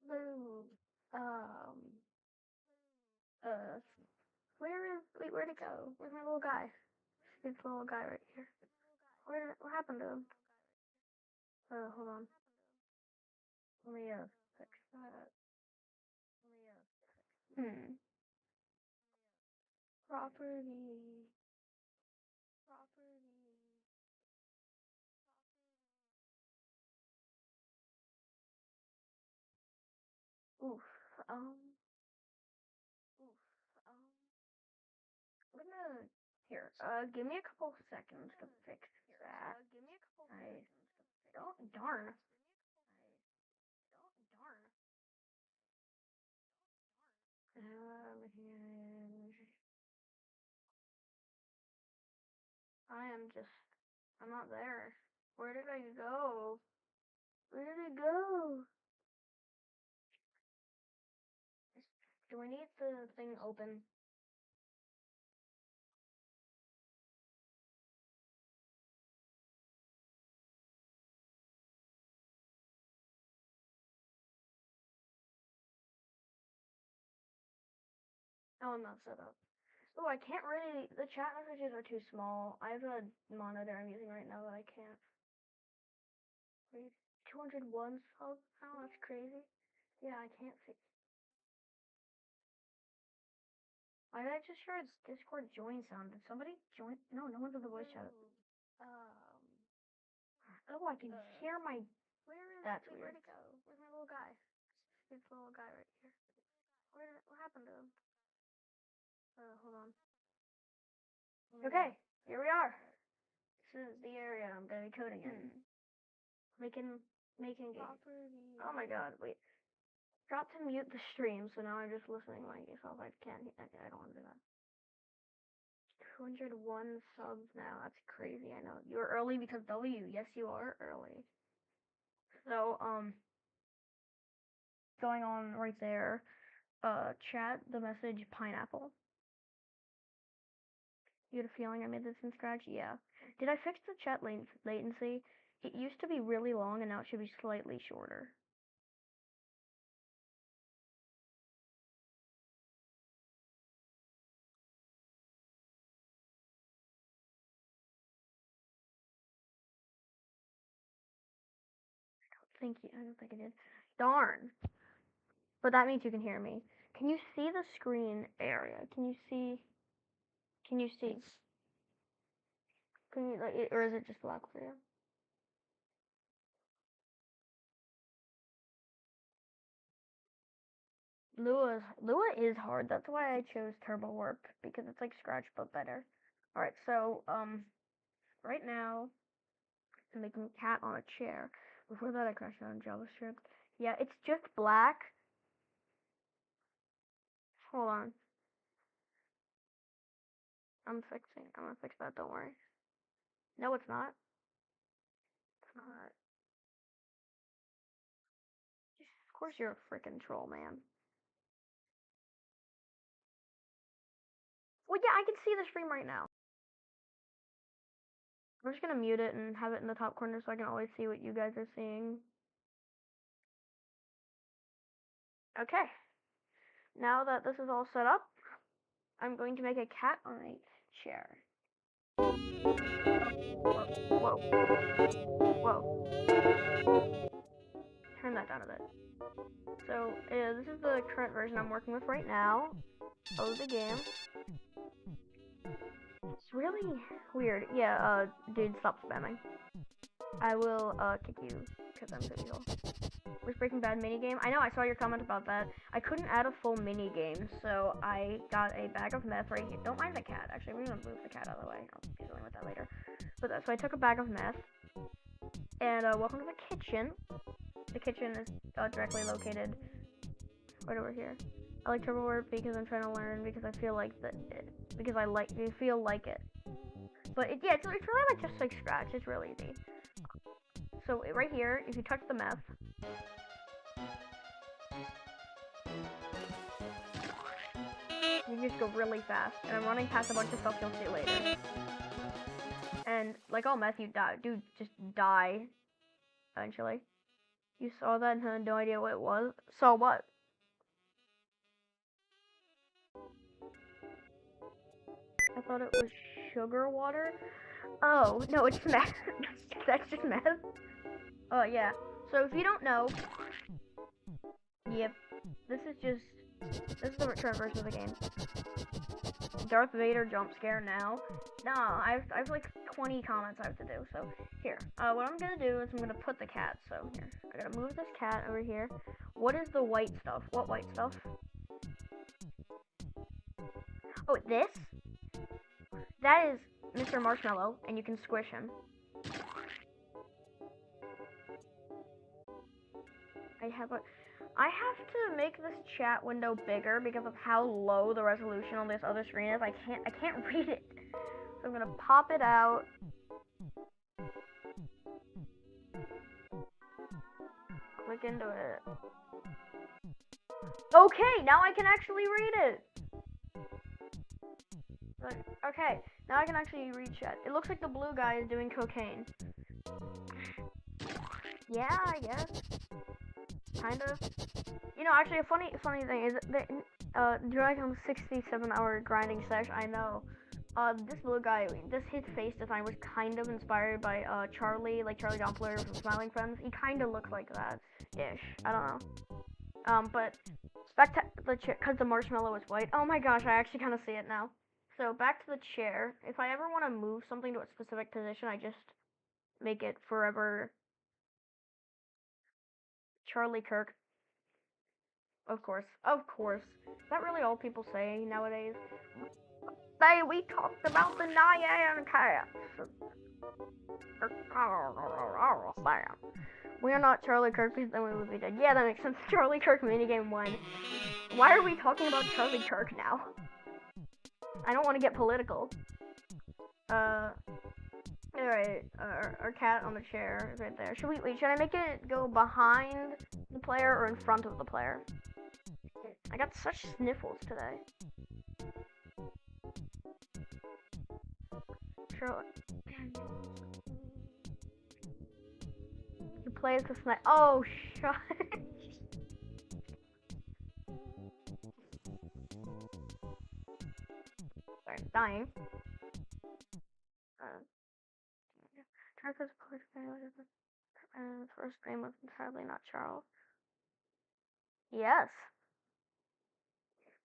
Blue. Um. Uh. Where'd it go? Where's my little guy? This little guy right here. What happened to him? Hold on. Let me fix that. Hmm. Property. Oof. Um. I'm gonna here. Give me a couple seconds to fix that. I don't darn. Hinge. I am just. I'm not there. Where did I go? Where did it go? Do I need the thing open? Oh, I'm not set up. Oh, I can't really. The chat messages are too small. I have a monitor I'm using right now that I can't. Wait, 201 subs? Oh, that's crazy. Yeah, I can't see. Why did I just hear a Discord join sound? Did somebody join? No, no one's in the voice chat. Oh, I can hear my. That's weird. Where'd it go? Where's my little guy? This little guy right here. What happened to him? Hold on. Okay, here we are. This is the area I'm gonna be coding in. Making games. Oh my god, wait. Drop to mute the stream, so now I'm just listening like yourself. I can't. I don't want to do that. 201 subs now. That's crazy. I know. You're early because W. Yes, you are early. So, going on right there. Chat the message pineapple. You had a feeling I made this from scratch? Yeah. Did I fix the chat latency? It used to be really long, and now it should be slightly shorter. I don't think I did. Darn. But that means you can hear me. Can you see the screen area? Can you see? Can you see? Can you like, or is it just black for you? Lua is hard. That's why I chose Turbo Warp because it's like Scratch but better. All right, so right now I'm making a cat on a chair. Before that, I crashed out on JavaScript. Yeah, it's just black. Hold on. I'm gonna fix that. Don't worry. No, it's not. It's not. Of course, you're a freaking troll, man. Well, yeah, I can see the stream right now. I'm just gonna mute it and have it in the top corner so I can always see what you guys are seeing. Okay. Now that this is all set up, I'm going to make a cat on a chair. Whoa. Whoa. Turn that down a bit. So, this is the current version I'm working with right now of the game. It's really weird. Yeah, dude, stop spamming. I will, kick you, because I'm so evil. Where's Breaking Bad minigame? I know, I saw your comment about that. I couldn't add a full minigame, so I got a bag of meth right here. Don't mind the cat, actually. We're gonna move the cat out of the way. I'll be dealing with that later. But so I took a bag of meth, and welcome to the kitchen. The kitchen is directly located right over here. I like Turbo Warp because I'm trying to learn, because I feel like because I feel like it. But yeah, it's really like just like Scratch. It's really easy. So right here, if you touch the meth, You just go really fast. And I'm running past a bunch of stuff you'll see later. And like all meth, you die. Dude, just die. Eventually. You saw that and had no idea what it was? Saw what? I thought it was sugar water. Oh, no, it's meth. That's just meth. Oh, yeah. So if you don't know, yep, this is the return version of the game. Darth Vader jump scare now. Nah, I have like 20 comments I have to do. So here, what I'm gonna do is I'm gonna put the cat. So here, I gotta move this cat over here. What is the white stuff? What white stuff? Oh, this? That is Mr. Marshmallow, and you can squish him. I have to make this chat window bigger because of how low the resolution on this other screen is. I can't read it. So I'm gonna pop it out. Click into it. Okay, now I can actually read it. Okay, now I can actually read chat. It looks like the blue guy is doing cocaine. Yeah, I guess. Kind of. You know, actually, a funny thing is that during a 67-hour grinding sesh, I know this blue guy, his face design was kind of inspired by Charlie, like Charlie Dompler from Smiling Friends. He kind of looks like that ish. I don't know. But back to the chair, because the marshmallow is white. Oh my gosh, I actually kind of see it now. So back to the chair. If I ever want to move something to a specific position, I just make it forever Charlie Kirk. Of course. Is that really all people say nowadays? Hey, we talked about the Nyan cats. We are not Charlie Kirk because then we would be dead. Yeah, that makes sense. Charlie Kirk minigame 1. Why are we talking about Charlie Kirk now? I don't want to get political. Alright, our cat on the chair is right there. Should I make it go behind the player or in front of the player? I got such sniffles today. Sure. You play as a sniper. Oh, shut. Sorry, I'm dying. First name was entirely not Charles. Yes.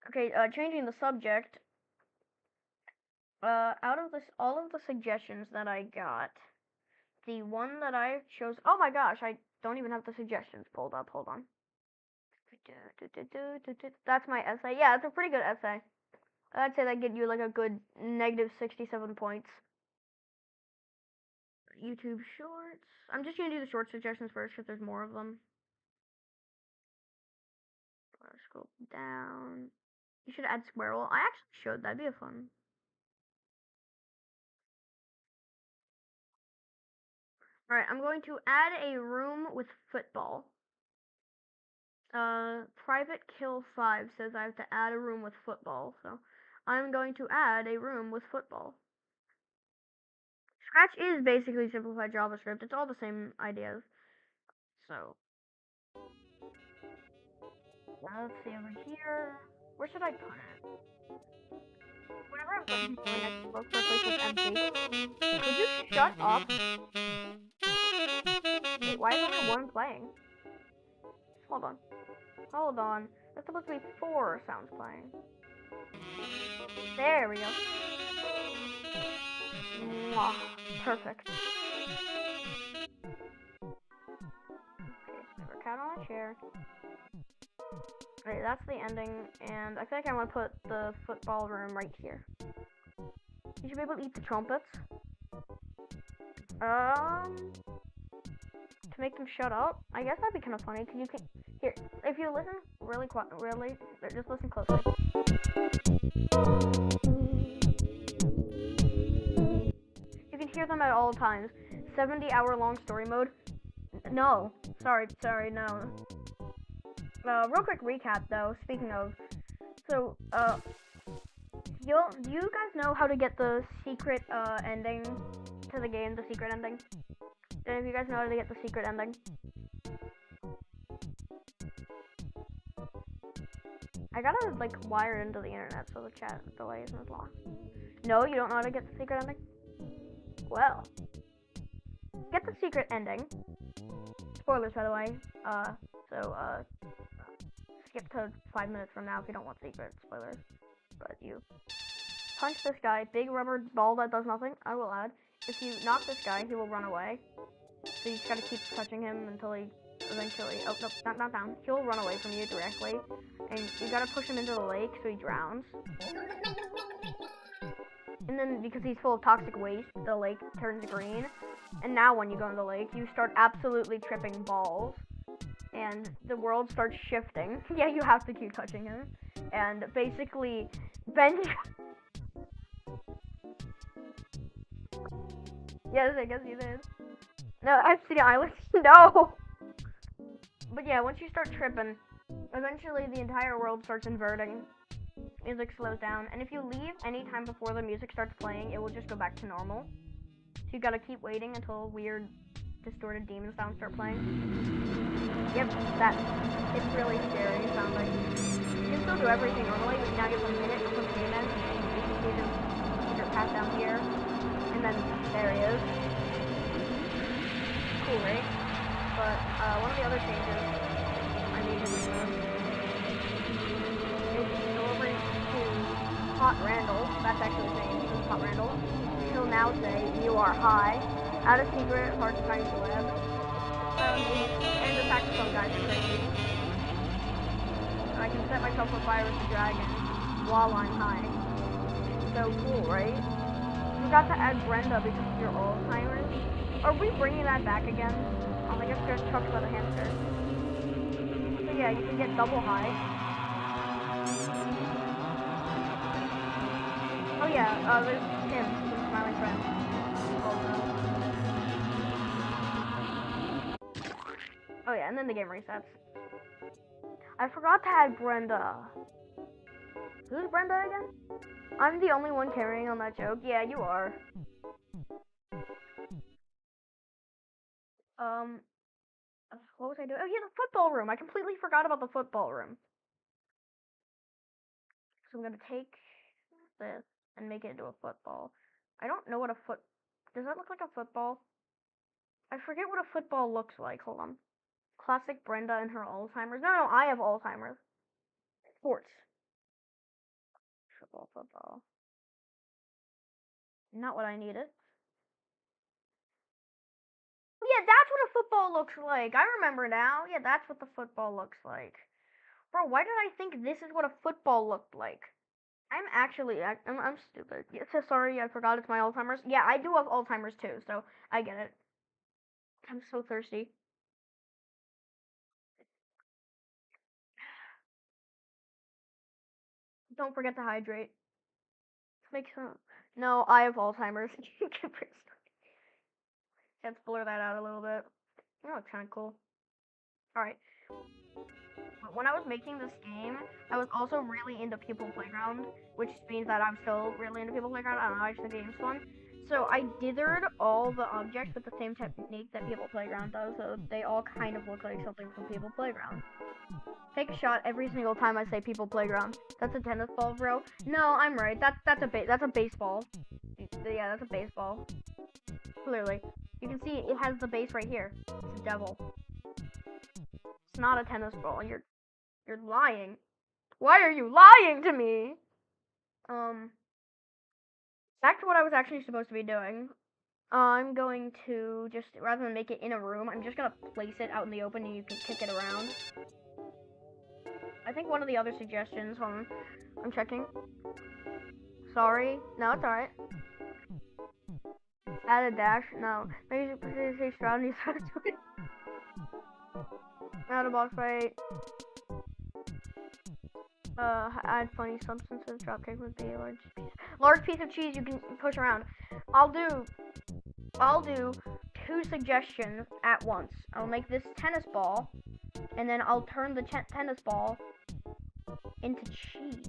Okay, changing the subject. Out of all of the suggestions that I got, the one that I chose. Oh my gosh, I don't even have the suggestions pulled up. Hold on. That's my essay. Yeah, it's a pretty good essay. I'd say that get you like a good negative 67 points. YouTube Shorts. I'm just gonna do the short suggestions first because there's more of them. Scroll down. You should add Squirrel. I actually should. That'd be a fun. Alright, I'm going to add a room with football. Private Kill 5 says I have to add a room with football, so I'm going to add a room with football. Scratch is basically simplified JavaScript. It's all the same ideas. So, let's see over here. Where should I put it? Whenever I'm looking for an Xbox, my place is empty. Could you shut up? Wait, why is only one playing? Hold on. There's supposed to be 4 sounds playing. There we go. Mwah. Perfect. Okay, so a cat on a chair. Alright, that's the ending, and I think I want to put the football room right here. You should be able to eat the trumpets. To make them shut up? I guess that'd be kind of funny. Here, if you listen really just listen closely. You can hear them at all times. 70-hour-long story mode. No, sorry, no. Real quick recap though. Speaking of, so Do you guys know how to get the secret ending to the game? The secret ending. Do any of you guys know how to get the secret ending? I gotta like wire into the internet so the chat delay isn't as long. No, you don't know how to get the secret ending? Well, get the secret ending. Spoilers, by the way. Skip to 5 minutes from now if you don't want secret spoilers. But you punch this guy, big rubber ball that does nothing. I will add. If you knock this guy, he will run away. So you just gotta keep touching him until he eventually. Oh nope, not down. He'll run away from you directly, and you gotta push him into the lake so he drowns. And then because he's full of toxic waste, the lake turns green. And now when you go in the lake, you start absolutely tripping balls. And the world starts shifting. Yeah, you have to keep touching him. And basically, Ben... Yes, I guess you did. No, I've seen Island. No! But yeah, once you start tripping, eventually the entire world starts inverting. Music slows down. And if you leave any time before the music starts playing, it will just go back to normal. So you gotta keep waiting until weird, distorted demon sounds start playing. Yep, it's really scary sounding. You can still do everything normally, but now you have a minute until the game ends. You can see the path down here, and then there he is. Cool, right? But one of the other changes I made in this room is go over to Hot Randall. That's actually the name. This is Hot Randall. He'll now say, "You are high." Out of secret, hard to find the web. And attack some guys are crazy. I can set myself on fire with the dragon while I'm high. So cool, right? Forgot to add Brenda because of your Alzheimer's. Are we bringing that back again? I guess there's talked about a hamster. So yeah, you can get double high. Oh yeah, there's Tim, the smiling friend. Oh yeah, and then the game resets. I forgot to add Brenda. Who's Brenda again? I'm the only one carrying on that joke. Yeah, you are. What was I doing? Oh yeah, the football room. I completely forgot about the football room. So I'm gonna take this and make it into a football. I don't know what a foot... Does that look like a football? I forget what a football looks like. Hold on. Classic Brenda and her Alzheimer's. No, I have Alzheimer's. Sports. Football. Not what I needed. Yeah, that's what a football looks like. I remember now. Yeah, that's what the football looks like. Bro, why did I think this is what a football looked like? I'm stupid. Yeah, so sorry, I forgot it's my Alzheimer's. Yeah, I do have Alzheimer's too, so I get it. I'm so thirsty. Don't forget to hydrate. Make some. No, I have Alzheimer's. Let's blur that out a little bit. That looks kind of cool. Alright. When I was making this game, I was also really into People Playground, which means that I'm still really into People Playground. I don't know, I just think the game's fun. So I dithered all the objects with the same technique that People Playground does, so they all kind of look like something from People Playground. Take a shot every single time I say People Playground. That's a tennis ball, bro. No, I'm right. That's a baseball. Yeah, that's a baseball. Clearly. You can see it has the base right here. It's a devil. It's not a tennis ball. You're lying. Why are you lying to me? Back to what I was actually supposed to be doing. I'm going to just, rather than make it in a room, I'm just gonna place it out in the open and you can kick it around. I think one of the other suggestions, hold on, I'm checking. Sorry. No, it's alright. Add a dash? No. Maybe say Stroud needs to do it. Add a box fight. Add funny substances. Dropkick would be a large piece of cheese you can push around. I'll do 2 suggestions at once. I'll make this tennis ball, and then I'll turn the tennis ball into cheese.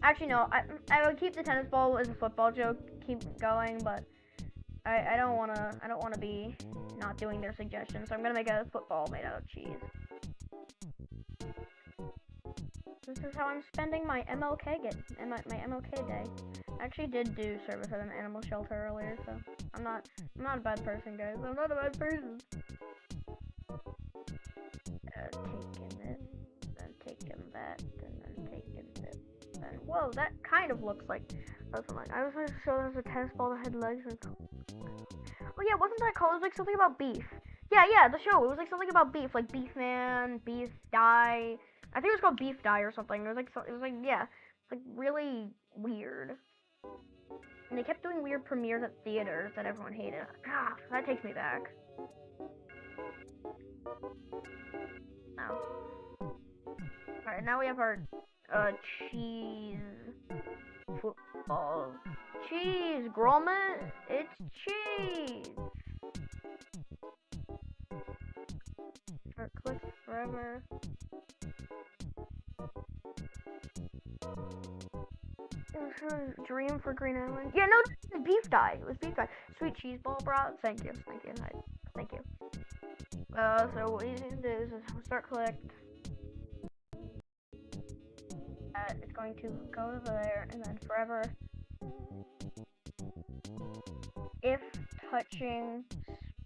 Actually, no. I would keep the tennis ball as a football joke. Keep going, but I don't wanna be not doing their suggestions. So I'm gonna make a football made out of cheese. This is how I'm spending my MLK my MLK day. I actually did do service at an animal shelter earlier, so I'm not a bad person, guys. I'm not a bad person. Taking it, then taking that, and then taking this. And whoa, that kind of looks like something like. I was going to show there was a tennis ball that had legs and. Oh yeah, wasn't that called? It was like something about beef. Yeah, the show. It was like something about beef, like Beef Man, Beef Die. I think it was called Beef Die or something. It was like yeah, like really weird. And they kept doing weird premieres at theaters that everyone hated. Ah, that takes me back. Now, alright, now we have our cheese football. Cheese, Gromit, it's cheese. Click forever. Dream for Green Island. Yeah, no, it was Beef Die. It was Beef Die. Sweet cheese ball, bro. Thank you. Thank you. So what you need to do is start collect. It's going to go over there and then forever. If touching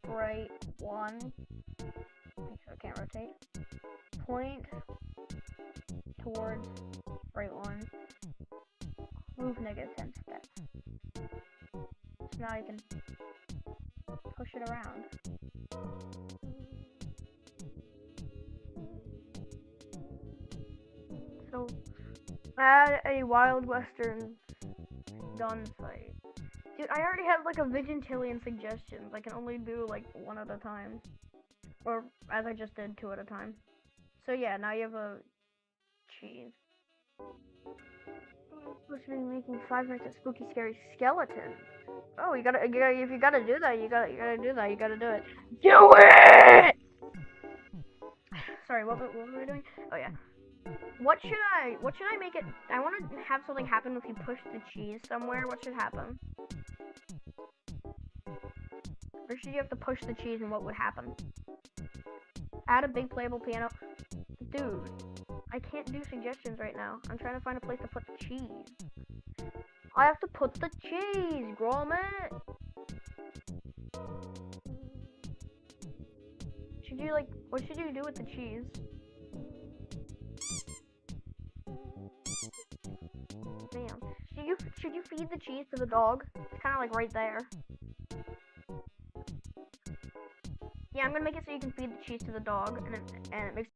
sprite 1, so it can't rotate, point towards sprite 1, move -10 steps. So now you can push it around. So, add a Wild Western gunfight. Dude, I already have like a Vigintillion suggestions. I can only do like one at a time. Or, as I just did, 2 at a time. So yeah, now you have a cheese. I'm supposed to be making 5 Nights at Spooky Scary Skeleton. Oh, if you gotta do that, you gotta do it. Do it! Sorry, what were we doing? Oh yeah. What should I make it? I want to have something happen if you push the cheese somewhere. What should happen? Or should you have to push the cheese and what would happen? Add a big playable piano. Dude, I can't do suggestions right now. I'm trying to find a place to put the cheese. I have to put the cheese, Gromit! What should you do with the cheese? Damn. Should you feed the cheese to the dog? It's kind of like right there. Yeah, I'm gonna make it so you can feed the cheese to the dog, and it makes.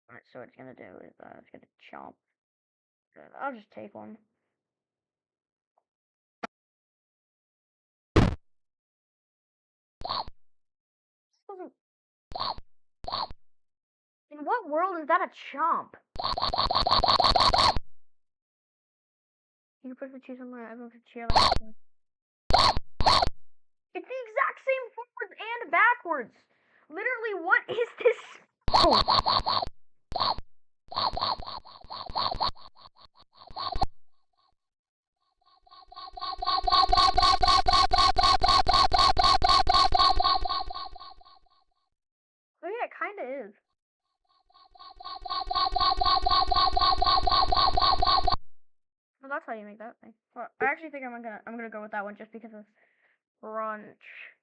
Alright, so what it's gonna do is it's gonna chomp. I'll just take one. In what world is that a chomp? You can put the cheese on my. Everyone can cheer like this. It's the exact same forwards and backwards. Literally, what is this? Oh. Oh yeah, it kinda is. Well, that's how you make that thing. Well, I actually think I'm gonna go with that one just because of brunch.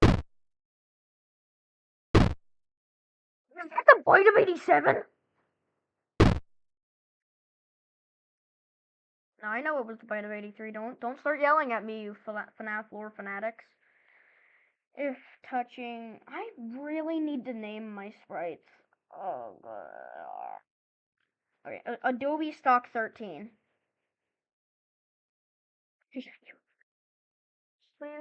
Is that the Bite of 87? No, I know it was the Bite of 83. Don't start yelling at me, you FNAF lore fanatics. If touching, I really need to name my sprites. Oh god. Okay, Adobe Stock 13. Please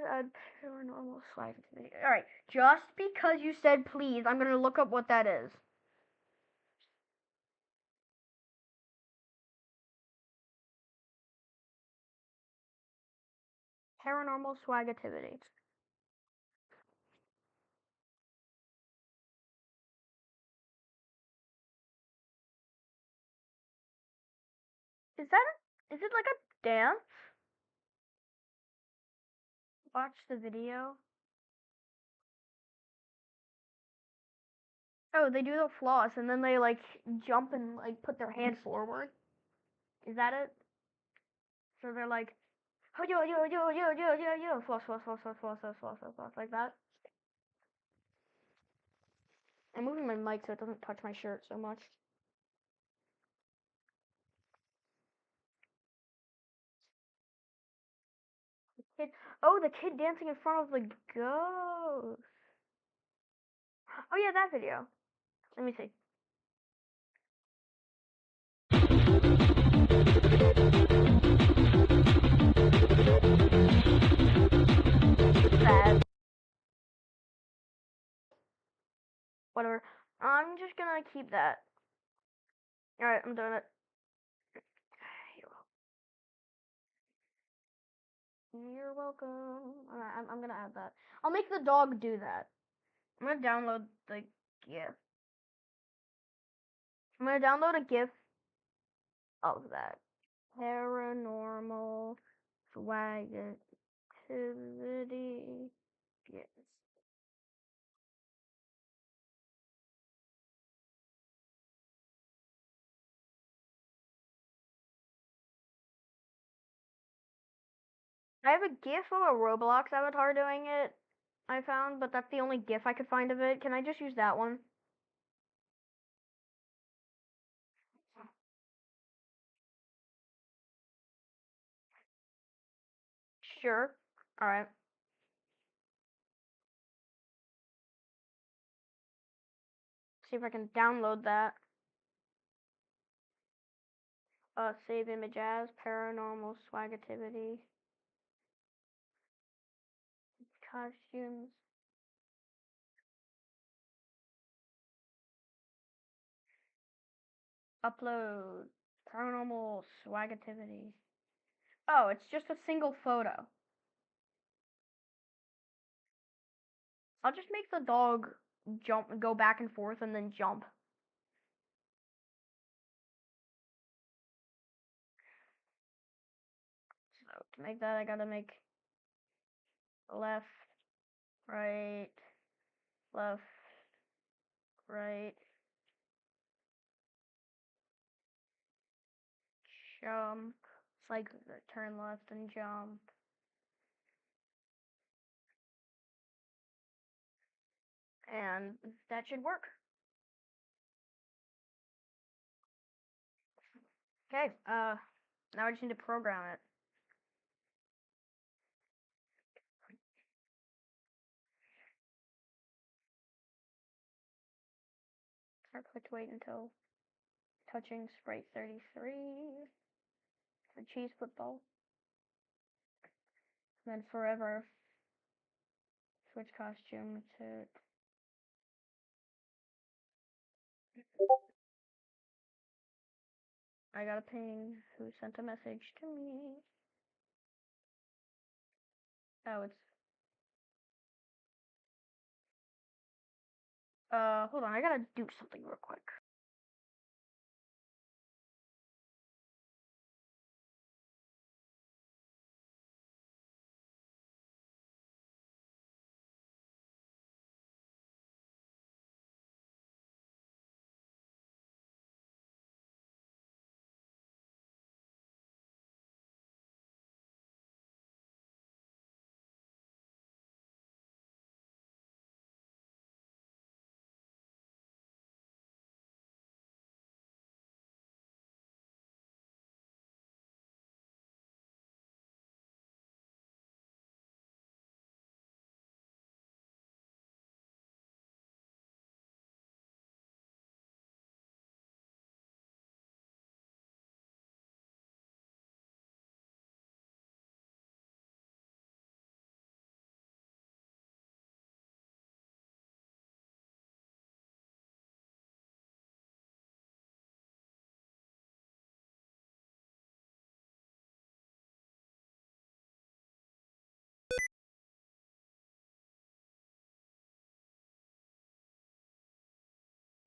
add paranormal swag to the. Alright, just because you said please, I'm gonna look up what that is. Paranormal swag activity. is it like a dance? Watch the video. Oh, they do the floss and then they like jump and like put their hand forward. Is that it? So they're like, oh yo, floss, floss, floss, floss, floss, floss, floss, floss, floss, like that. I'm moving my mic so it doesn't touch my shirt so much. The kid, oh, the kid dancing in front of the ghost. Oh yeah, that video. Let me see. That. Whatever. I'm just gonna keep that. Alright, I'm doing it. You're welcome. Alright, I'm gonna add that. I'll make the dog do that. I'm gonna download the GIF. I'm gonna download a GIF of that. Paranormal swag activity. Yes. I have a GIF of a Roblox avatar doing it. I found, but that's the only GIF I could find of it. Can I just use that one? Sure. Alright. See if I can download that. Save image as paranormal swag activity. Costumes. Upload. Paranormal swag activity. Oh, it's just a single photo. I'll just make the dog jump, go back and forth, and then jump. So to make that, I gotta make left, right, left, right, jump. It's like turn left and jump. And that should work. Okay, now I just need to program it. I click wait until touching sprite 33 for cheese football. And then forever switch costume to I got a ping who sent a message to me. Oh, it's hold on, I gotta do something real quick.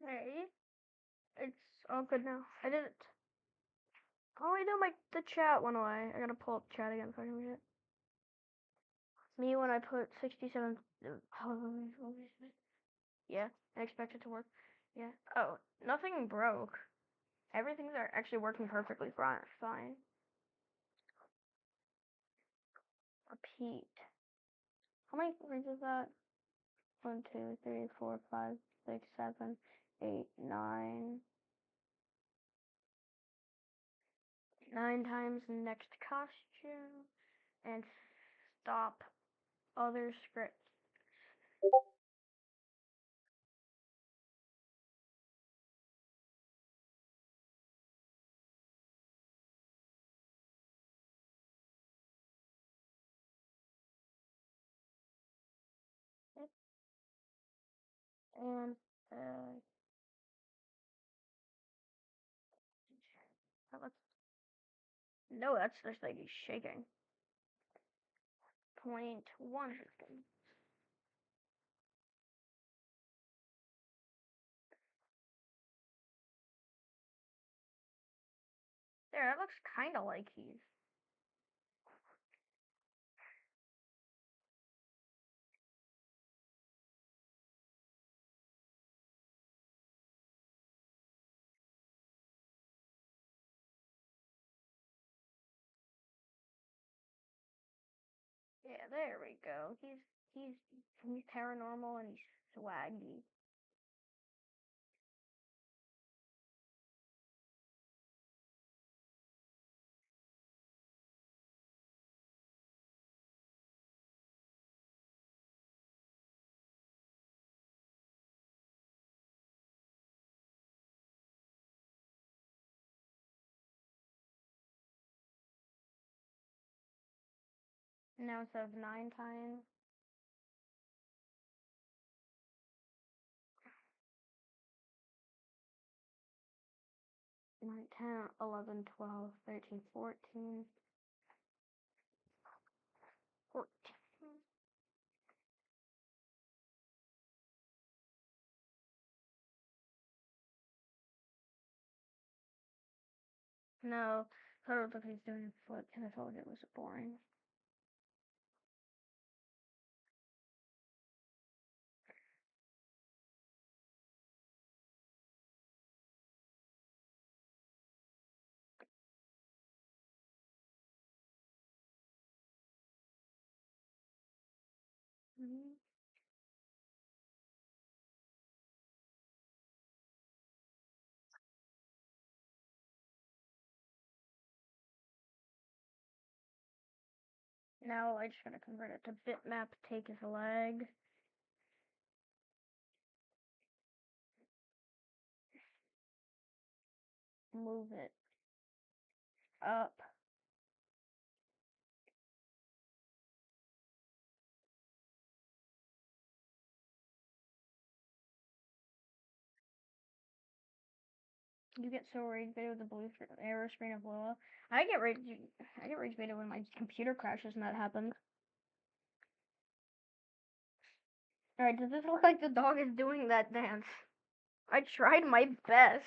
Hey, it's all good now. I did it. Oh, I know the chat went away. I gotta pull up chat again so I can read it. Me when I put 67. Yeah, I expect it to work. Yeah. Oh, nothing broke. Everything's actually working perfectly fine. Repeat. How many rings is that? 1, 2, 3, 4, 5, 6, 7, 8, 9. 9 times next costume. And stop other scripts. And that looks, no, that's just like he's shaking. 0.1 system. There, that looks kind of like he's. Yeah, there we go. He's paranormal and he's swaggy. Now instead of 9 times. 9, 10, 11, 12, 13, 14. 14. No, I don't think he's doing a foot, and I told you it was boring. Mm-hmm. Now I just gotta convert it to bitmap, take his leg. Move it up. You get so rage baited with the blue arrow screen of Loa. I get rage baited when my computer crashes and that happens. Alright, does this look like the dog is doing that dance? I tried my best.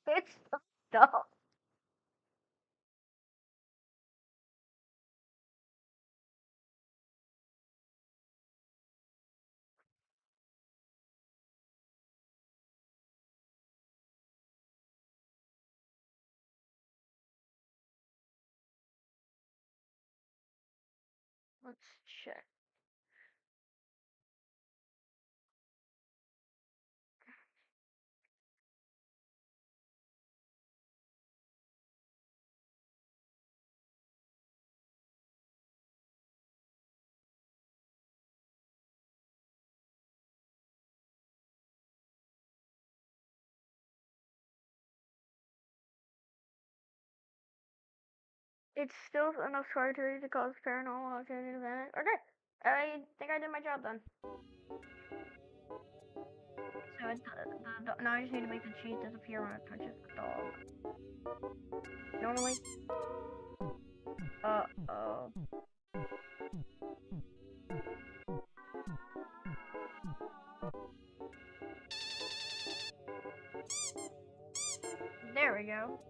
It's so dumb. Let's check. It's still enough sorcery to cause paranormal activity to vanish. Okay, I think I did my job then. So now I just need to make the cheese disappear when it touches the dog. Normally, uh-oh. There we go.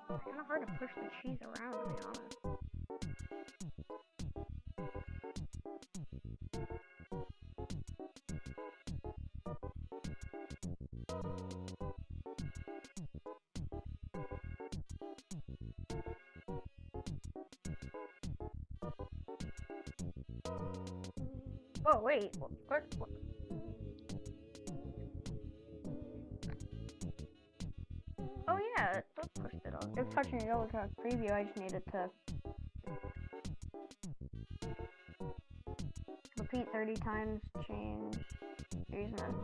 It's kind of hard to push the cheese around, to be honest. Whoa, wait. What? Oh yeah, it does push it on. It's touching the yellow card preview. I just needed to repeat 30 times, change, amusement,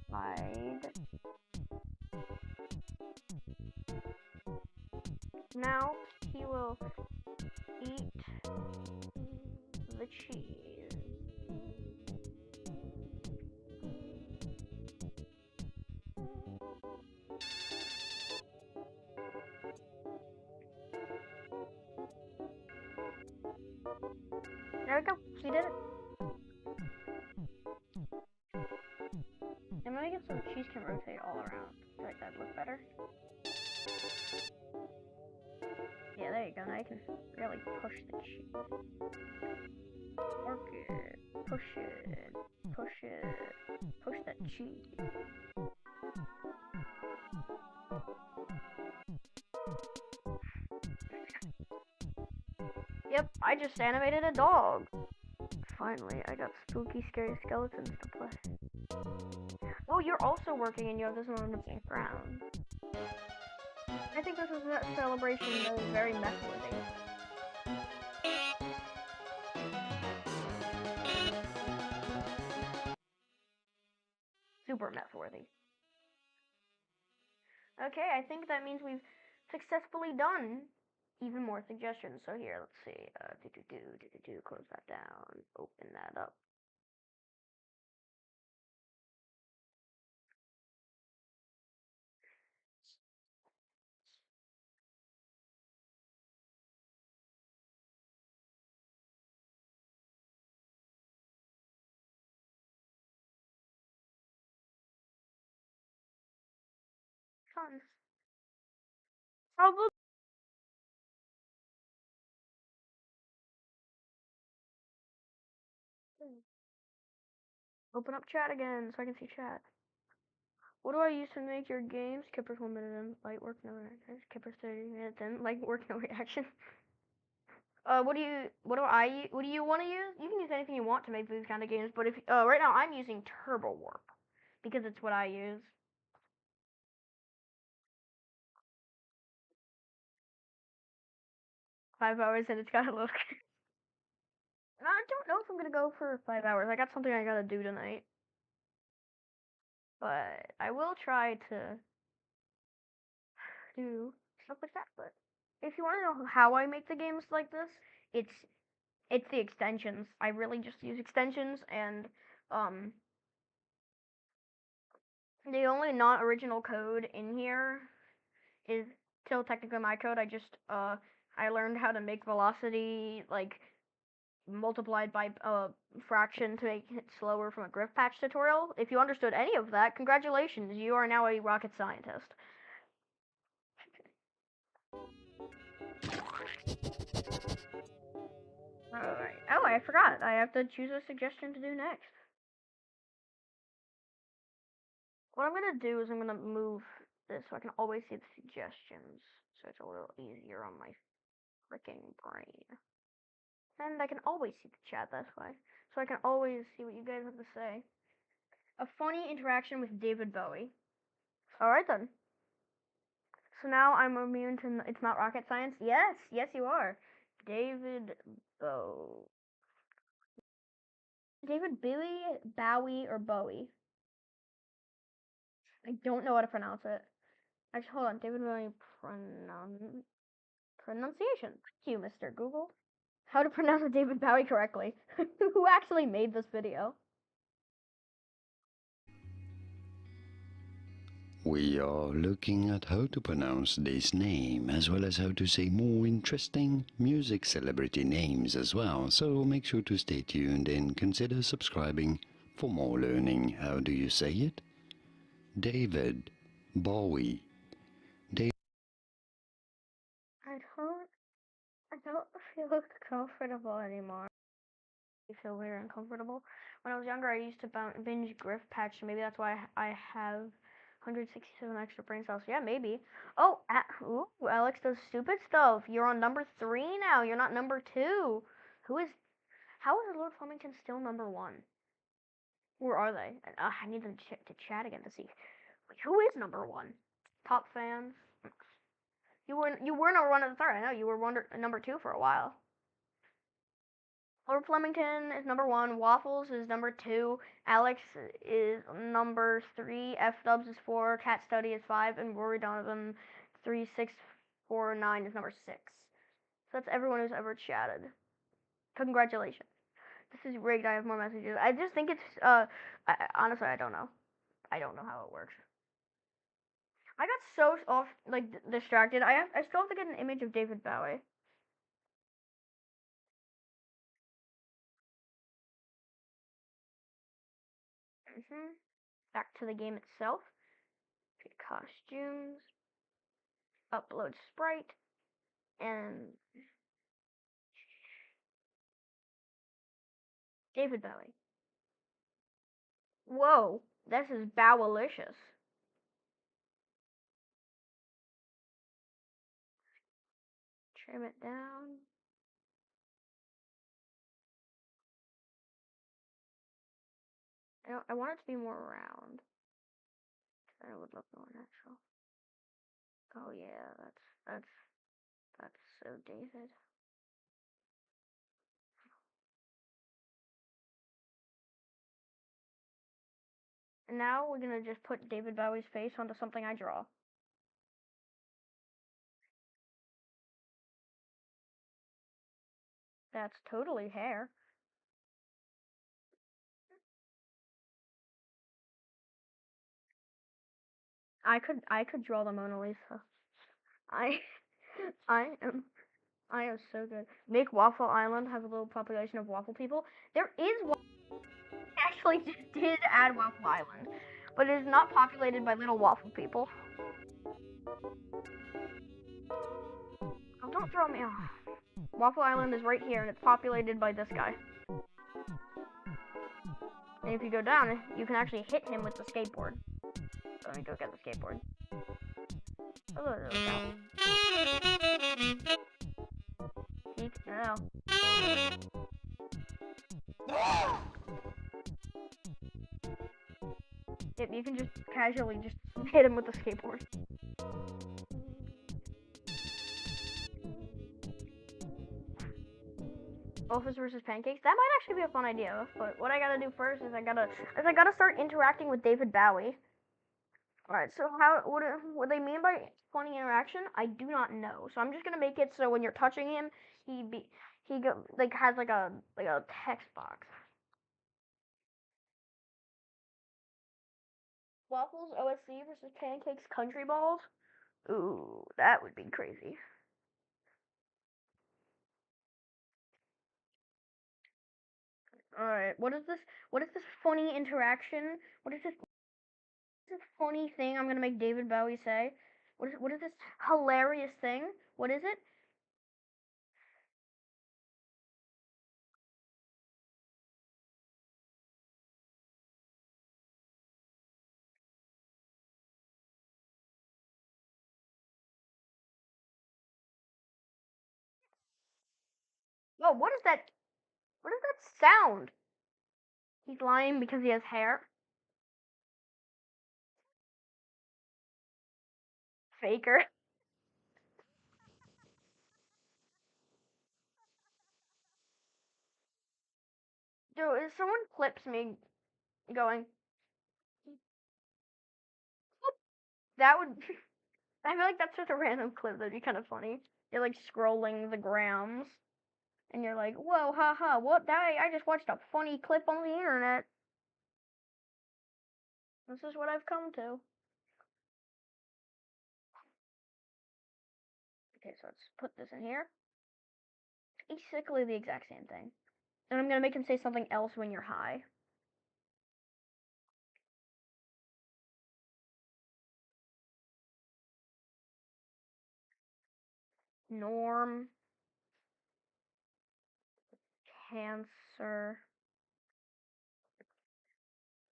slide. Now he will eat the cheese. There we go. He did it. And when I get so the cheese can rotate all around. I feel like that'd look better. Yeah, there you go. Now you can really push the cheese. Work it. Push it. Push it. Push that cheese. Yep, I just animated a dog. Finally, I got spooky, scary skeletons to play. Oh, you're also working and you have this one in the background. I think this is a celebration that is very mess-worthy. Super mess-worthy. Okay, I think that means we've successfully done even more suggestions. So here, let's see. Close that down. Open that up. Fun. Probably. Open up chat again so I can see chat. What do I use to make your games? Kipper's 1 minute in, light work, no reaction. Kipper's 30 minutes in, light work, no reaction. What do you want to use? You can use anything you want to make these kind of games, but if right now I'm using Turbo Warp because it's what I use. $5 and it's got a look. I don't know if I'm gonna go for 5 hours. I got something I gotta do tonight, but I will try to do stuff like that. But if you want to know how I make the games like this, it's the extensions. I really just use extensions, and the only non-original code in here is still technically my code. I just I learned how to make velocity like multiplied by fraction to make it slower from a Griff patch tutorial. If you understood any of that, congratulations, you are now a rocket scientist. Alright. Oh, I forgot. I have to choose a suggestion to do next. What I'm gonna do is I'm gonna move this so I can always see the suggestions. So it's a little easier on my freaking brain. And I can always see the chat this way. So I can always see what you guys have to say. A funny interaction with David Bowie. Alright then. So now I'm immune to it's not rocket science? Yes, yes you are. David Bowie. David Bowie, or Bowie? I don't know how to pronounce it. Actually, hold on. David Bowie pronunciation. Thank you, Mr. Google. How to pronounce David Bowie correctly. Who actually made this video? We are looking at how to pronounce this name, as well as how to say more interesting music celebrity names as well, so make sure to stay tuned and consider subscribing for more learning. How do you say it? David Bowie. I don't feel comfortable anymore. I feel very uncomfortable. When I was younger, I used to binge Griff Patch, so maybe that's why I have 167 extra brain cells. Yeah, maybe. Oh, ooh, Alex does stupid stuff. You're on number 3 now. You're not number 2. Who is? How is Lord Flemington still number 1? Where are they? I need them to chat again to see. Wait, who is number 1? Top fans. You were number 1 at the start. I know you were number 2 for a while. Lord Flemington is number 1. Waffles is number 2. Alex is number 3. F Dubs is 4. Cat Study is 5. And Rory Donovan 3649 is number 6. So that's everyone who's ever chatted. Congratulations. This is rigged. I have more messages. I just think it's honestly I don't know. I don't know how it works. I got so off distracted. I still have to get an image of David Bowie. Back to the game itself. Costumes. Upload sprite. And David Bowie. Whoa, this is Bowalicious. Trim it down. I want it to be more round. I would look more natural. Oh yeah, that's so David. And now we're gonna just put David Bowie's face onto something I draw. That's totally hair. I could draw the Mona Lisa. I I am I am so good. Make Waffle Island have a little population of waffle people. There is one actually did add Waffle Island, but it is not populated by little waffle people. Oh, don't throw me off. Waffle Island is right here, and it's populated by this guy. And if you go down, you can actually hit him with the skateboard. So let me go get the skateboard. Oh, Peek. No. Yep, you can just casually just hit him with the skateboard. Waffles versus pancakes. That might actually be a fun idea. But what I gotta do first is I gotta start interacting with David Bowie. All right. So what they mean by funny interaction? I do not know. So I'm just gonna make it so when you're touching him, has like a text box. Waffles OSC versus pancakes country balls. Ooh, that would be crazy. Alright, what is this funny interaction? What is this funny thing I'm gonna make David Bowie say? What is this hilarious thing? What is it? Whoa, what is that sound? He's lying because he has hair? Faker. Dude, if someone clips me going, that would I feel like that's just a random clip that'd be kind of funny. You're like scrolling the grams, and you're like, whoa, haha, what? I just watched a funny clip on the internet. This is what I've come to. Okay, so let's put this in here. It's basically the exact same thing. And I'm gonna make him say something else when you're high. Norm. Cancer.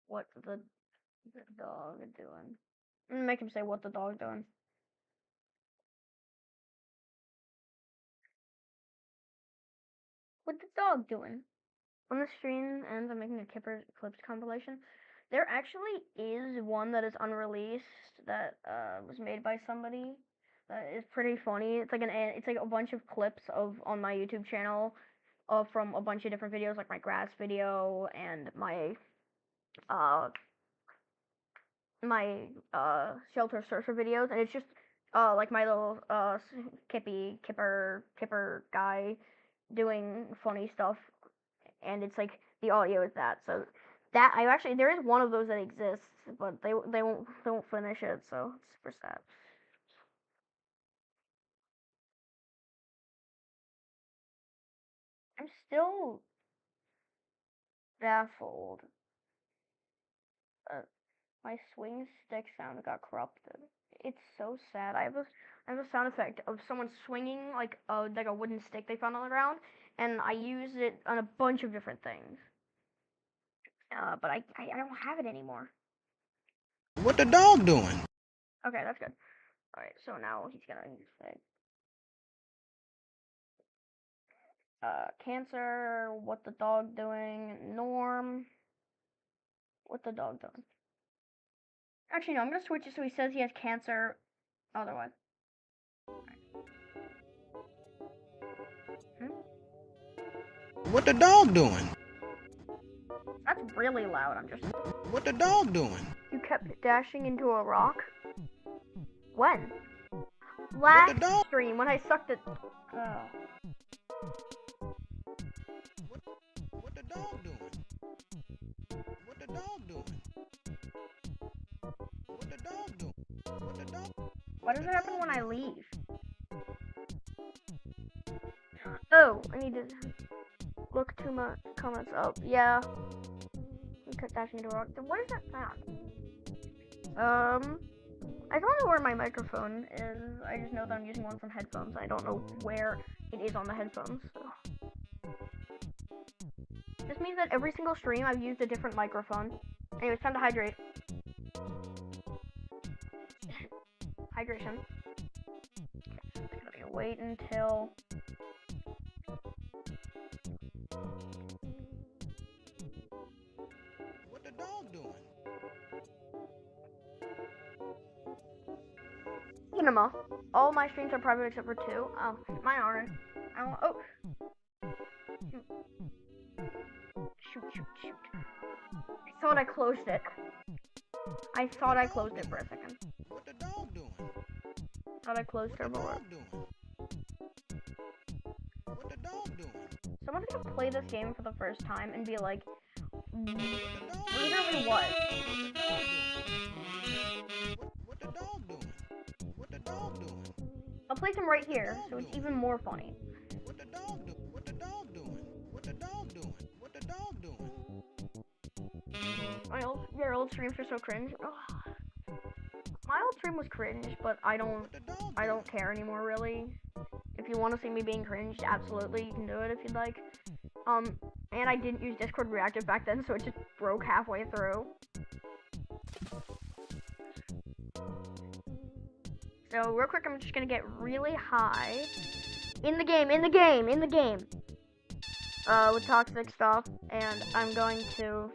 What the dog doing? I'm gonna make him say what the dog doing. What the dog doing? When the stream ends, I'm making a Kipper Clips compilation. There actually is one that is unreleased that was made by somebody that is pretty funny. It's like a bunch of clips of on my YouTube channel from a bunch of different videos, like my grass video and my shelter surfer videos, and it's just like my little Kipper guy doing funny stuff, and it's like the audio is that. So that there is one of those that exists, but they won't finish it, so it's super sad. I'm still baffled. My swing stick sound got corrupted. It's so sad. I have a sound effect of someone swinging like a wooden stick they found on the ground, and I use it on a bunch of different things. But I don't have it anymore. What the dog doing? Okay, that's good. All right, so now he's gonna say, cancer. What the dog doing? Norm. What the dog doing? Actually, no. I'm gonna switch it so he says he has cancer. Otherwise. What the dog doing? That's really loud. I'm just. What the dog doing? You kept dashing into a rock? When? Last stream, when I sucked it. Oh. What the dog doing? What the dog doing? What the dog doing? What the dog? What does it happen when I leave? Oh, I need to look to my comments up. Yeah. Cut dashing into a rock. What is that sound? I don't know where my microphone is. I just know that I'm using one from headphones. I don't know where it is on the headphones. So. This means that every single stream I've used a different microphone. Anyway, it's time to hydrate. Hydration. Okay, just gonna wait until. What the dog doing? Cinema. All my streams are private except for 2. Oh, mine aren't. Oh. Shoot. I thought I closed it. I thought I closed it for a second. What the dog doing? Thought I closed Turbo Warp. What the dog doing? Someone's gonna play this game for the first time and be like, literally what? What the dog doing? What the dog doing? I'll place him right here, so it's even more funny. What the dog doing? What the dog doing? What the dog doing? What the dog doing? Your old streams are so cringe. Ugh. My old stream was cringe, but I don't care anymore really. If you want to see me being cringed, absolutely, you can do it if you'd like. And I didn't use Discord Reactive back then, so it just broke halfway through. So real quick, I'm just gonna get really high in the game, with toxic stuff, and I'm going to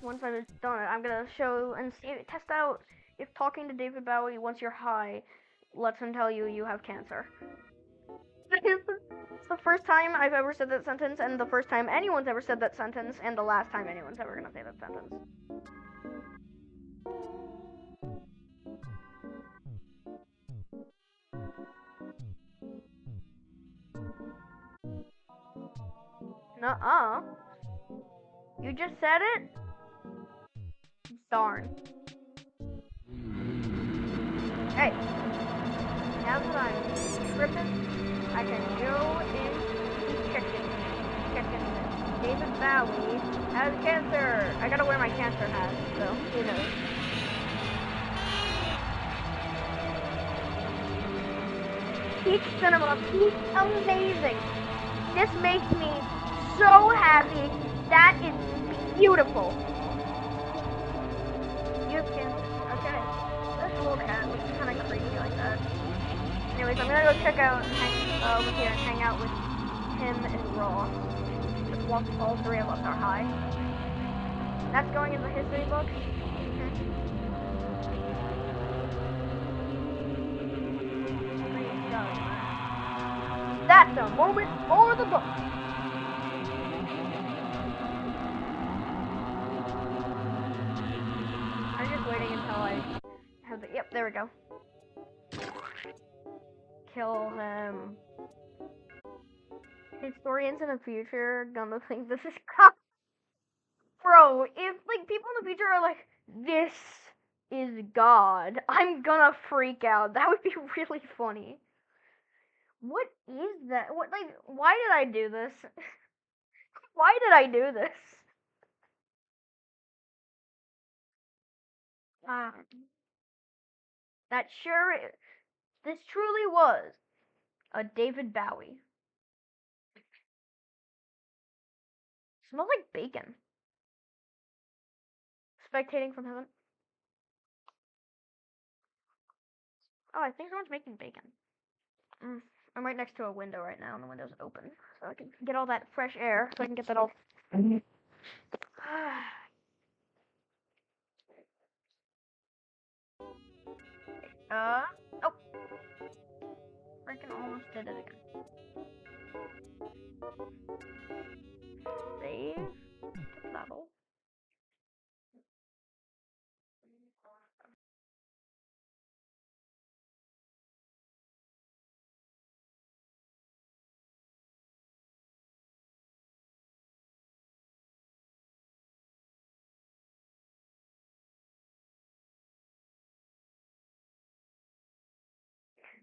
once I've done it, I'm gonna show and test out if talking to David Bowie once you're high lets him tell you you have cancer. It's the first time I've ever said that sentence, and the first time anyone's ever said that sentence, and the last time anyone's ever gonna say that sentence. Nuh-uh. You just said it? Darn. Hey, now that I'm tripping, I can go in chicken. David Bowie has cancer. I gotta wear my cancer hat, so you know. Peak Cinema, peak amazing. This makes me so happy. That is beautiful. You have cancer. Okay. This little cat looks kind of creepy like that. Anyways, I'm gonna go check out and over here and hang out with him and Ross. While all three of us are high. That's going in the history book. That's a moment for the book. I'm just waiting until I have the. Yep, there we go. Kill him. Historians in the future gonna think this is crap. Bro, if like people in the future are like, this is God, I'm gonna freak out. That would be really funny. What is that? What, like, why did I do this? Why did I do this? That sure is. This truly was a David Bowie. Smells like bacon. Spectating from heaven. Oh, I think someone's making bacon. I'm right next to a window right now, and the window's open, so I can get all that fresh air, so I can get that all. Oh, freaking almost did it again. Save level.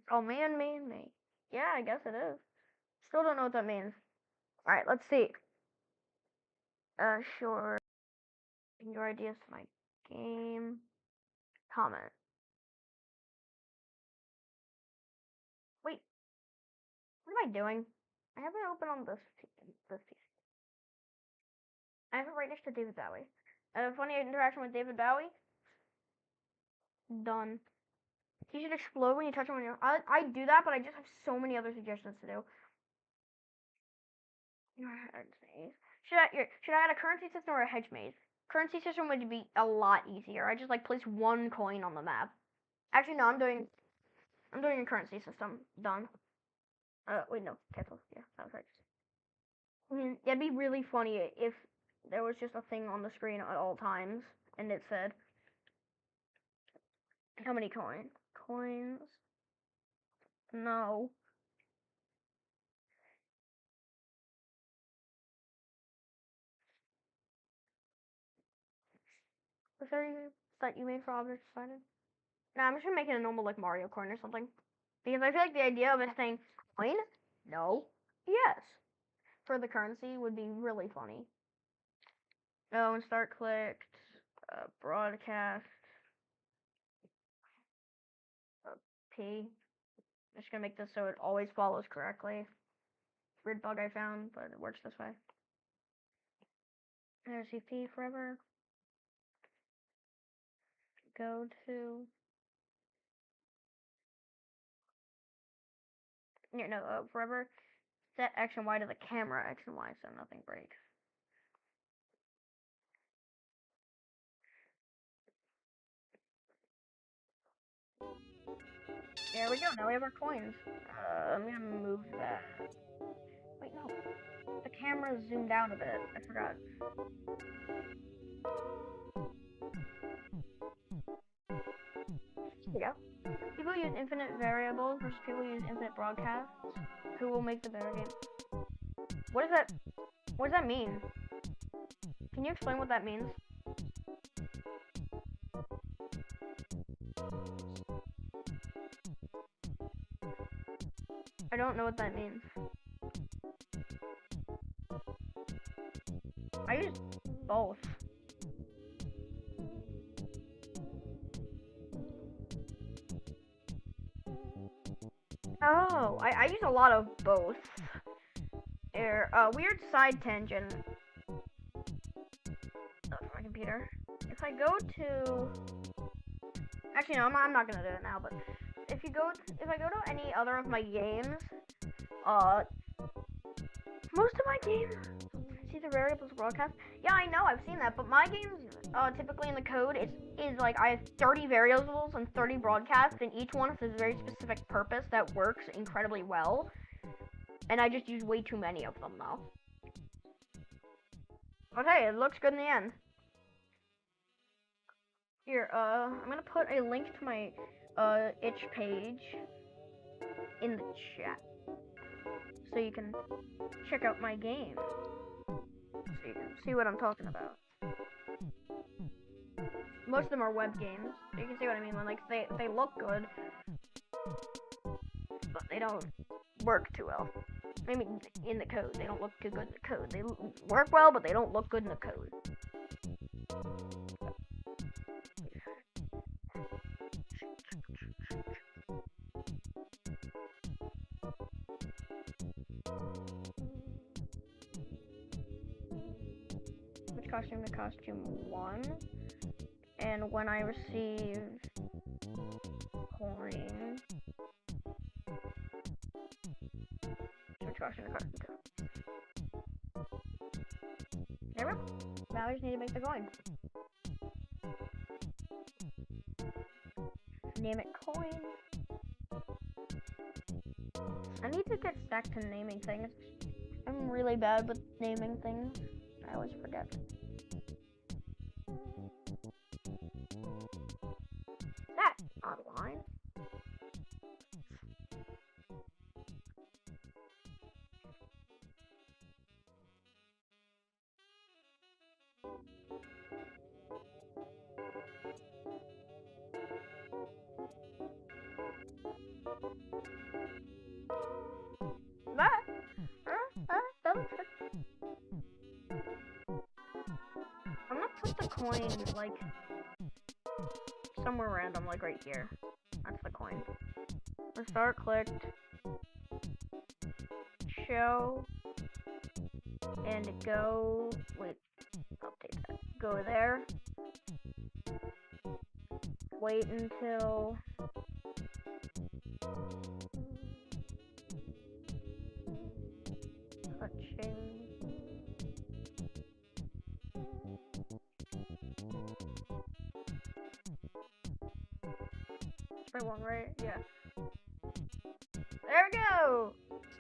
Oh, man. Yeah, I guess it is. Still don't know what that means. Alright, let's see. Sure. Your ideas to my game. Comment. Wait. What am I doing? I have it open on this piece. I have it right next to David Bowie. A funny interaction with David Bowie. Done. He should explode when you touch him on your. I do that, but I just have so many other suggestions to do. Should I add a currency system or a hedge maze? Currency system would be a lot easier. I just like place one coin on the map. Actually, no, I'm doing a currency system. Done. Wait, no, cancel. Yeah, that was right. I mean, it'd be really funny if there was just a thing on the screen at all times, and it said how many coins. No. Was there that you made for objects decided? No, I'm just gonna make it a normal like Mario coin or something. Because I feel like the idea of it saying coin? No. Yes. For the currency would be really funny. Oh, and start clicked. Broadcast. P. I'm just gonna make this so it always follows correctly. Weird bug I found, but it works this way. There's P forever. Go to. Yeah, no, forever. Set X and Y to the camera, X and Y, so nothing breaks. There we go, now we have our coins. I'm gonna move that. Wait, no. The camera zoomed out a bit. I forgot. There we go. People use infinite variables versus people use infinite broadcasts. Who will make the better game? What is that? What does that mean? Can you explain what that means? I don't know what that means. I use both. Oh, I use a lot of both. Here, weird side tangent of my computer. If I go to, actually no, I'm not gonna do it now. But if I go to any other of my games, most of my games see the variables broadcast. Yeah, I know, I've seen that, but my games, typically in the code, is like I have 30 variables and 30 broadcasts, and each one has a very specific purpose that works incredibly well. And I just use way too many of them though. But hey, it looks good in the end. Here, I'm gonna put a link to my itch page in the chat, so you can check out my game, so you can see what I'm talking about. Most of them are web games, so you can see what I mean when like they look good, but they don't work too well. I mean, in the code, they don't look too good in the code. They work well, but they don't look good in the code. Which costume to costume 1, and when I receive coin, which costume to costume 2. There we go. Now I just need to make the coin. Name it coin. I need to get stacked to naming things. I'm really bad with naming things. I always forget. That's not a line. I'm gonna put the coin like somewhere random, like right here. That's the coin. Restart clicked. Show and go. Wait, update that. Go there. Wait until. Touching. Spray one, right? Yeah. There we go!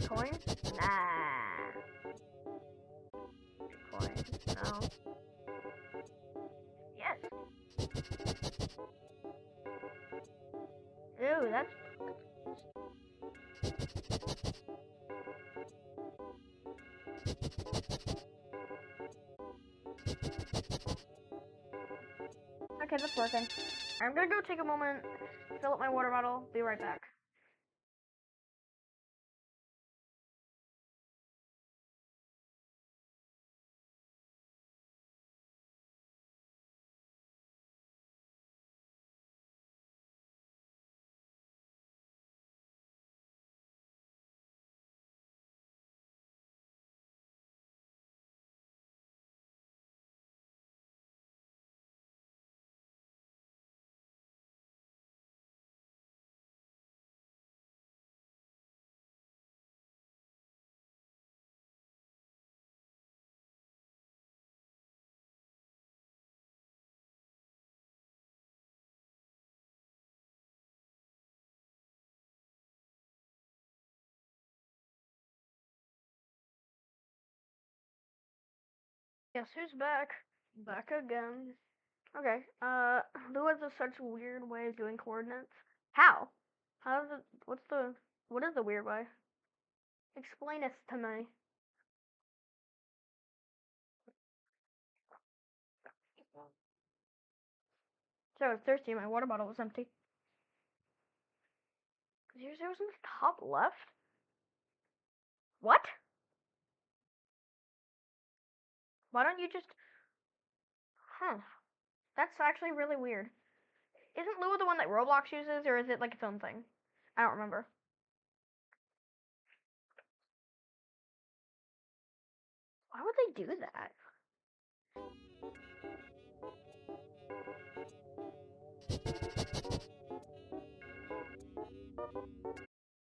Coin? Nah. Coin. No. Yes. Ew, that's. Okay, that's working. I'm gonna go take a moment, fill up my water bottle, be right back. Guess who's back? Back again. Okay, Lou has such a weird way of doing coordinates. How? How does it, what is the weird way? Explain this to me. So I was thirsty, my water bottle was empty. Usually it was in the top left? What? Why don't you just... Huh. That's actually really weird. Isn't Lua the one that Roblox uses, or is it like its own thing? I don't remember. Why would they do that?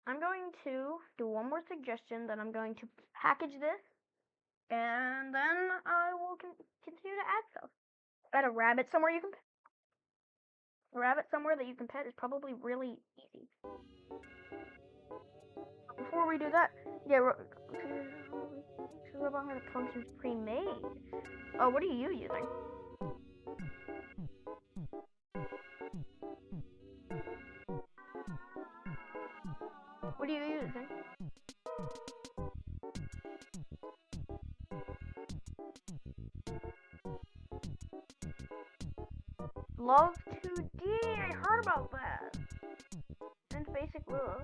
I'm going to do one more suggestion, then I'm going to package this, and then I will continue to add stuff. Add a rabbit somewhere you can pet. A rabbit somewhere that you can pet is probably really easy. Before we do that, yeah, Robot functions pre-made. Oh, what are you using? What are you using? Love 2D. I heard about that. And Basic Lua.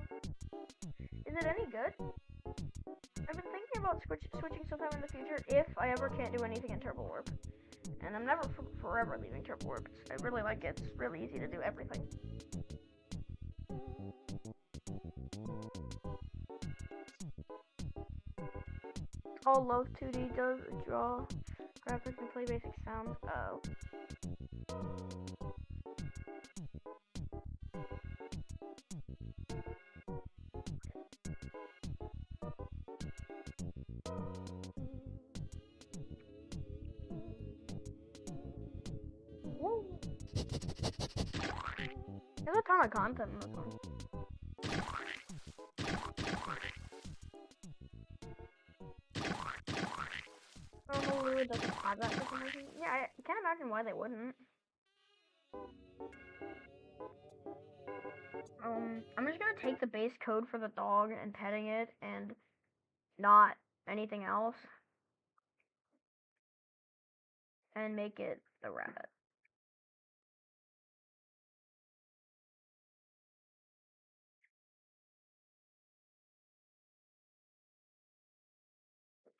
Is it any good? I've been thinking about switching sometime in the future if I ever can't do anything in Turbo Warp. And I'm never forever leaving Turbo Warp. I really like it. It's really easy to do everything. All Love 2D does draw graphics and play basic sounds. Oh. There's a ton of content in this one. I don't know Lua doesn't have that for some reason. Yeah, I can't imagine why they wouldn't. I'm just gonna take the base code for the dog and petting it and not anything else. And make it the rabbit.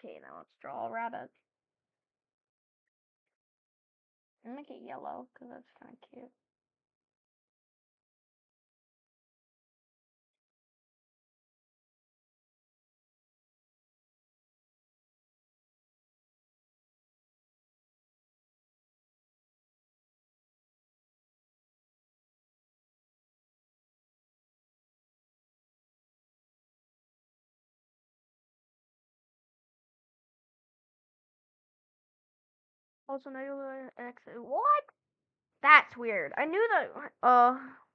Okay, now let's draw a rabbit. And make it yellow, because that's kind of cute. Also, Nebula X. What? That's weird. I knew that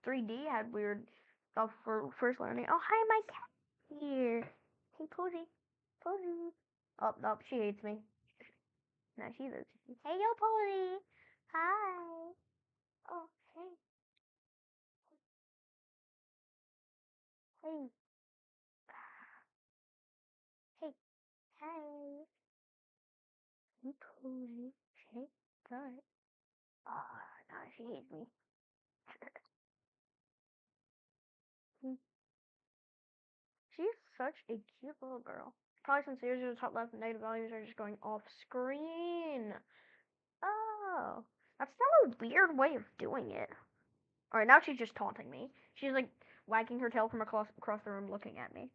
3D had weird stuff for first learning. Oh, hi, my cat here. Hey, Posy. Posy. Oh, nope, she hates me. No, she does. Hey, yo, Posy. Hi. Oh, hey. Hey. Hey. Hey. Hey, Posy. Hey. Good. Oh, no, she hates me. She's such a cute little girl. Probably since the users top left and negative values are just going off screen. Oh, that's not a weird way of doing it. Alright, now she's just taunting me. She's like wagging her tail from across the room looking at me.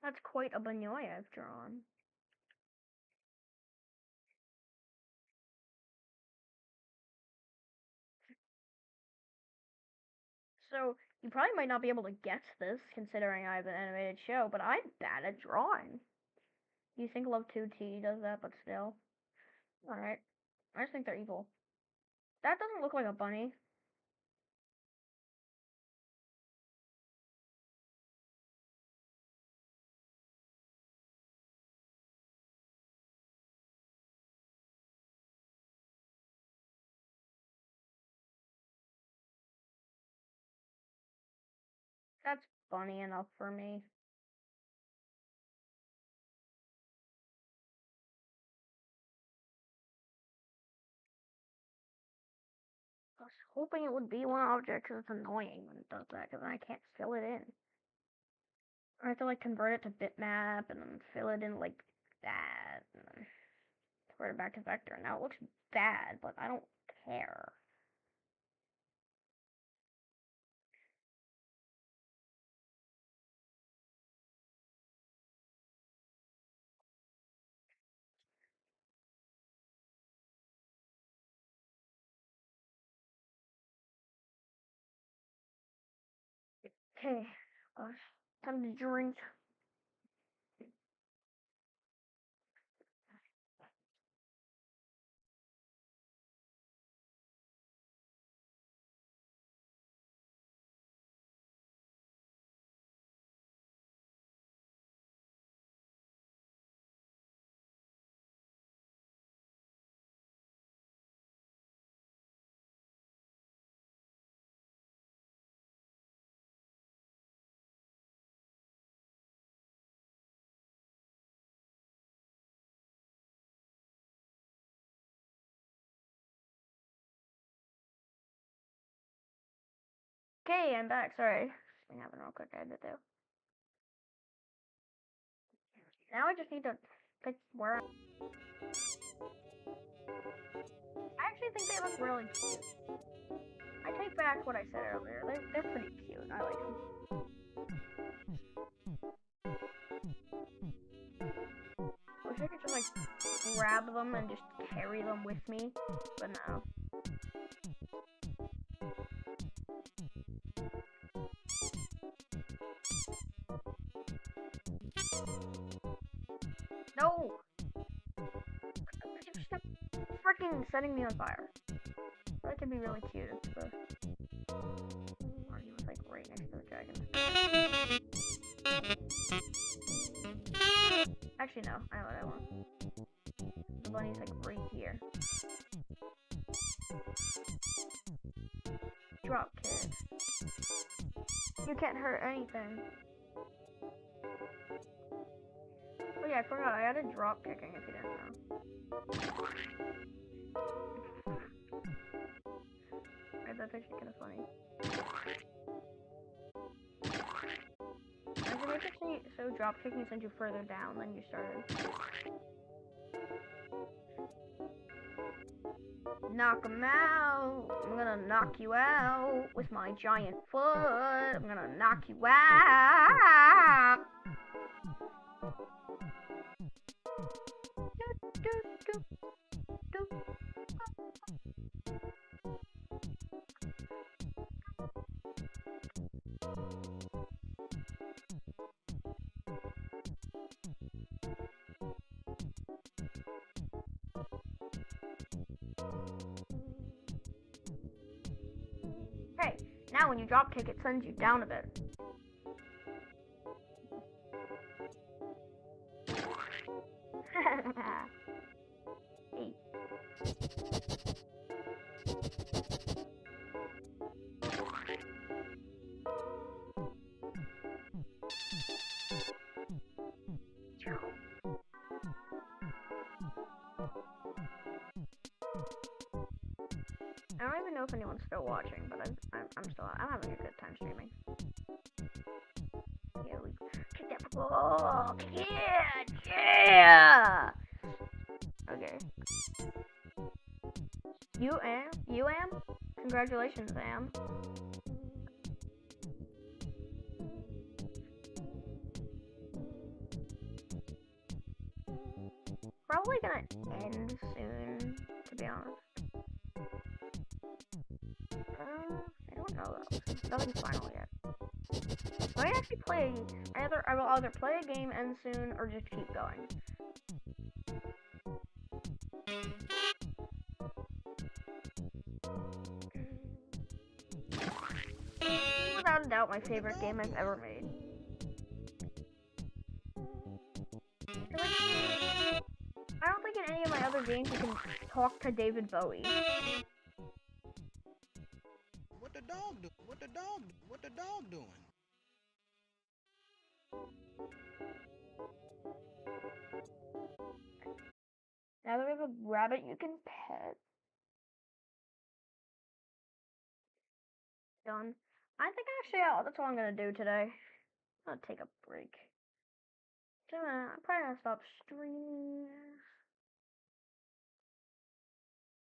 That's quite a Banyoy I've drawn. So, you probably might not be able to guess this, considering I have an animated show, but I'm bad at drawing. You think Love 2T does that, but still. Alright. I just think they're evil. That doesn't look like a bunny. That's funny enough for me. hoping it would be one object because it's annoying when it does that because then I can't fill it in. I have to like convert it to bitmap and then fill it in like that and then convert it back to vector. Now it looks bad, but I don't care. Okay, time to drink. Okay, I'm back. Sorry. Something happened real quick. I had to do. Now I just need to pick where. I actually think they look really cute. I take back what I said earlier. They're pretty cute. I like them. I wish I could just like grab them and just carry them with me, but no. No! Stop freaking setting me on fire. That could be really cute if the Marty was like right next to the dragon. Actually, no. I know what I want. The bunny's like right here. Drop kick. You can't hurt anything. Oh yeah, I forgot. I added drop kicking if you didn't know. That's actually kind of funny. As it actually, so drop kicking sends you further down than you started. Knock him out. I'm gonna knock you out with my giant foot. I'm gonna knock you out. Hey, now when you drop kick, it sends you down a bit. Hey. I don't even know if anyone's still watching, but I'm having a good time streaming. Yeah, we kick that ball. Yeah. Okay. You am? Congratulations, Am. Probably gonna end soon, to be honest. I don't know though. Nothing's final yet. I might actually play. I will either play a game, end soon, or just keep going. Without a doubt, my favorite game I've ever made. I don't think in any of my other games you can talk to David Bowie. What the dog do? What the dog do? What the dog doing? Now that we have a rabbit you can pet. done. I think actually that's all I'm gonna do today. I'm gonna take a break. So I'm probably gonna stop streaming.